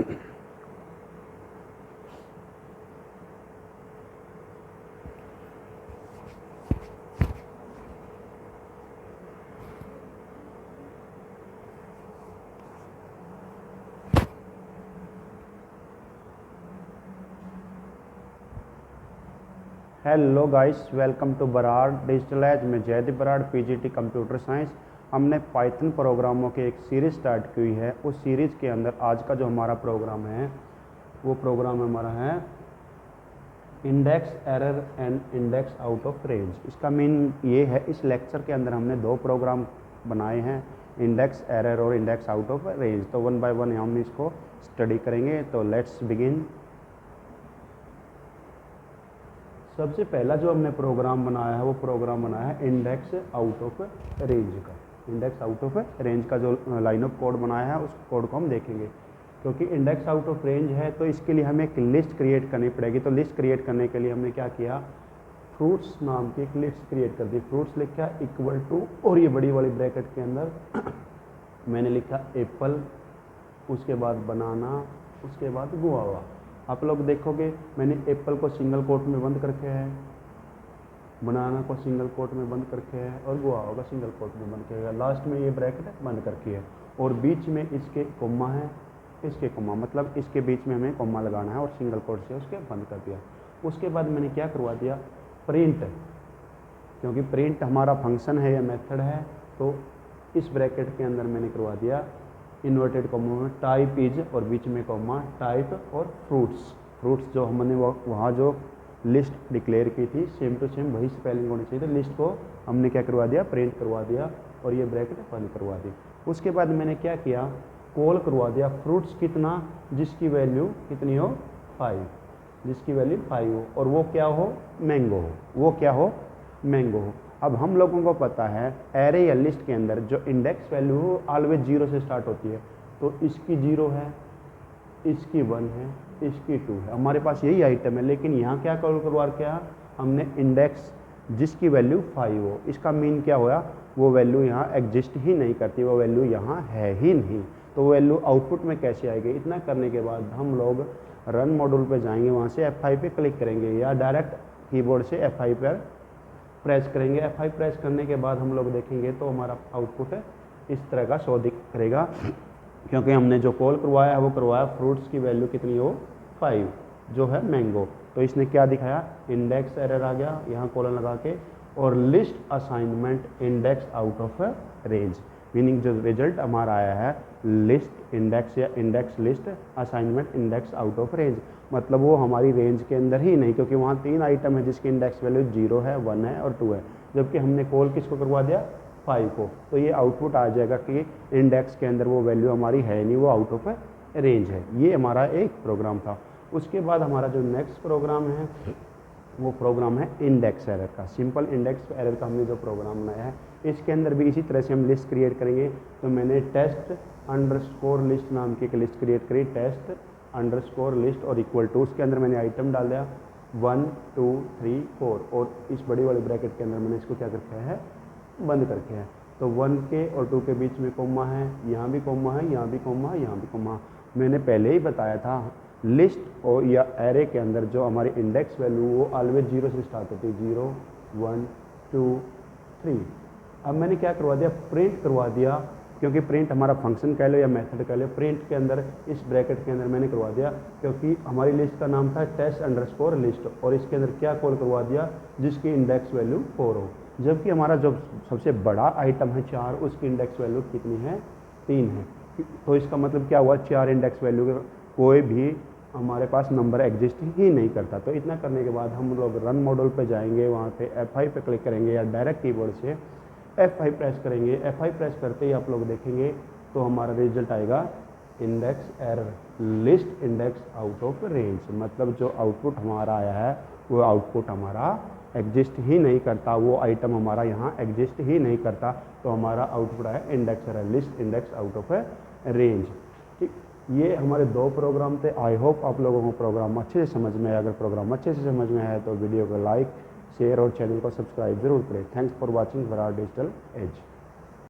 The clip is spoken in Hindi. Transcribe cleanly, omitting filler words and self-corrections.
Hello guys, welcome to Brar digital age. में Jaideep Brar, PGT computer science. हमने पाइथन प्रोग्रामों की एक सीरीज़ स्टार्ट की हुई है। उस सीरीज़ के अंदर आज का जो हमारा प्रोग्राम है वो प्रोग्राम हमारा है index error and index out of range. इसका मीन ये है, इस लेक्चर के अंदर हमने दो प्रोग्राम बनाए हैं, इंडेक्स एरर और इंडेक्स आउट ऑफ रेंज। तो वन बाय वन हम इसको स्टडी करेंगे। तो लेट्स बिगिन। सबसे पहला जो हमने प्रोग्राम बनाया है वो प्रोग्राम बनाया है इंडेक्स आउट ऑफ रेंज का। इंडेक्स आउट ऑफ रेंज का जो लाइन ऑफ कोड बनाया है उस कोड को हम देखेंगे। क्योंकि इंडेक्स आउट ऑफ रेंज है तो इसके लिए हमें एक लिस्ट क्रिएट करनी पड़ेगी। तो लिस्ट क्रिएट करने के लिए हमने क्या किया, फ्रूट्स नाम की एक लिस्ट क्रिएट कर दी। फ्रूट्स लिखा इक्वल टू, और ये बड़ी वाली ब्रैकेट के अंदर मैंने लिखा एप्पल, उसके बाद बनाना, उसके बाद गुआवा। आप लोग देखोगे मैंने एप्पल को सिंगल कोट में बंद करके है, बनाना को सिंगल कोट में बंद करके है, और गुआवा को सिंगल कोट में बंद किया है। लास्ट में ये ब्रैकेट बंद करके है और बीच में इसके कोमा है, इसके कोमा, मतलब इसके बीच में हमें कोमा लगाना है और सिंगल कोट से उसके बंद कर दिया। उसके बाद मैंने क्या करवा दिया, प्रिंट, क्योंकि प्रिंट हमारा फंक्शन है या मेथड है, तो इस ब्रैकेट के अंदर मैंने करवा दिया इन्वर्टेड कॉमा में टाइप इज, और बीच में कॉमा टाइप और फ्रूट्स। फ्रूट्स जो हमने वहाँ जो लिस्ट डिक्लेयर की थी सेम टू सेम वही स्पेलिंग होनी चाहिए। तो लिस्ट को हमने क्या करवा दिया, प्रिंट करवा दिया और ये ब्रैकेट बंद करवा दी। उसके बाद मैंने क्या किया, कॉल करवा दिया फ्रूट्स कितना, जिसकी वैल्यू कितनी हो 5, जिसकी वैल्यू 5 हो और वो क्या हो, मैंगो हो, वो क्या हो, मैंगो हो। अब हम लोगों को पता है एरे या लिस्ट के अंदर जो इंडेक्स वैल्यू हो ऑलवेज 0 से स्टार्ट होती है। तो इसकी 0 है, इसकी 1 है, इसकी 2 है, हमारे पास यही आइटम है। लेकिन यहाँ क्या कॉल करवा क्या, हमने इंडेक्स जिसकी वैल्यू 5 हो। इसका मीन क्या हुआ, वो वैल्यू यहाँ एग्जिस्ट ही नहीं करती, वो वैल्यू यहाँ है ही नहीं। तो वो वैल्यू आउटपुट में कैसे आएगी। इतना करने के बाद हम लोग रन मॉड्यूल पे जाएंगे, वहाँ से F5 पे क्लिक करेंगे या डायरेक्ट कीबोर्ड से F5 पर प्रेस करेंगे। F5 प्रेस करने के बाद हम लोग देखेंगे तो हमारा आउटपुट इस तरह का शो दिख करेगा, क्योंकि हमने जो कॉल करवाया है वो करवाया फ्रूट्स की वैल्यू कितनी हो 5, जो है मैंगो। तो इसने क्या दिखाया, इंडेक्स एरर आ गया यहाँ कॉलन लगा के, और list assignment index out of range, meaning जो रिजल्ट हमारा आया है लिस्ट इंडेक्स या index list assignment index out of range, मतलब वो हमारी रेंज के अंदर ही नहीं, क्योंकि वहाँ 3 आइटम है जिसकी इंडेक्स वैल्यू 0 है, 1 है और 2 है, जबकि हमने कॉल किसको करवा दिया 5 को। तो ये आउटपुट आ जाएगा कि इंडेक्स के अंदर वो वैल्यू हमारी है नहीं, वो आउट ऑफ रेंज है। ये हमारा एक प्रोग्राम था। उसके बाद हमारा जो नेक्स्ट प्रोग्राम है वो प्रोग्राम है इंडेक्स एरर का। सिंपल इंडेक्स एरर का हमने जो प्रोग्राम बनाया है इसके अंदर भी इसी तरह से हम लिस्ट क्रिएट करेंगे। तो मैंने टेस्ट अंडरस्कोर लिस्ट नाम की एक लिस्ट क्रिएट करी, टेस्ट अंडरस्कोर लिस्ट, और इक्वल टू, उसके अंदर मैंने आइटम डाल दिया 1 2 3 4, और इस बड़ी वाली ब्रैकेट के अंदर मैंने इसको क्या करके है, बंद करके है। तो 1 के और 2 के बीच में कोमा है, यहाँ भी कोमा है, यहाँ भी कोमा है, यहाँ भी कोमा। मैंने पहले ही बताया था लिस्ट और या एरे के अंदर जो हमारी इंडेक्स वैल्यू वो ऑलवेज 0 से स्टार्ट होती है, 0 1 2 3। अब मैंने क्या करवा दिया, प्रिंट करवा दिया, क्योंकि प्रिंट हमारा फंक्शन कह लो या मेथड कह लो। प्रिंट के अंदर इस ब्रैकेट के अंदर मैंने करवा दिया, क्योंकि हमारी लिस्ट का नाम था टेस्ट अंडरस्कोर लिस्ट, और इसके अंदर क्या कॉल करवा दिया, जिसकी इंडेक्स वैल्यू 4 हो। जबकि हमारा जो सबसे बड़ा आइटम है 4, उसकी इंडेक्स वैल्यू कितनी है, 3 है। तो इसका मतलब क्या हुआ, 4 इंडेक्स वैल्यू कोई भी हमारे पास नंबर एग्जिस्ट ही नहीं करता। तो इतना करने के बाद हम लोग रन मॉड्यूल पे जाएंगे, वहाँ पे F5 पे क्लिक करेंगे या डायरेक्ट कीबोर्ड से F5 प्रेस करेंगे। F5 प्रेस करते ही आप लोग देखेंगे तो हमारा रिजल्ट आएगा index error list index out of range, मतलब जो आउटपुट हमारा आया है वो आउटपुट हमारा एग्जिस्ट ही नहीं करता, वो आइटम हमारा यहाँ एग्जिस्ट ही नहीं करता। तो हमारा आउटपुट आया index error list index out of range. ठीक, ये हमारे 2 प्रोग्राम थे। आई होप आप लोगों को प्रोग्राम अच्छे से समझ में आया। अगर प्रोग्राम अच्छे से समझ में आया तो वीडियो को लाइक शेयर और चैनल को सब्सक्राइब जरूर करें। Thanks for watching Brar digital as.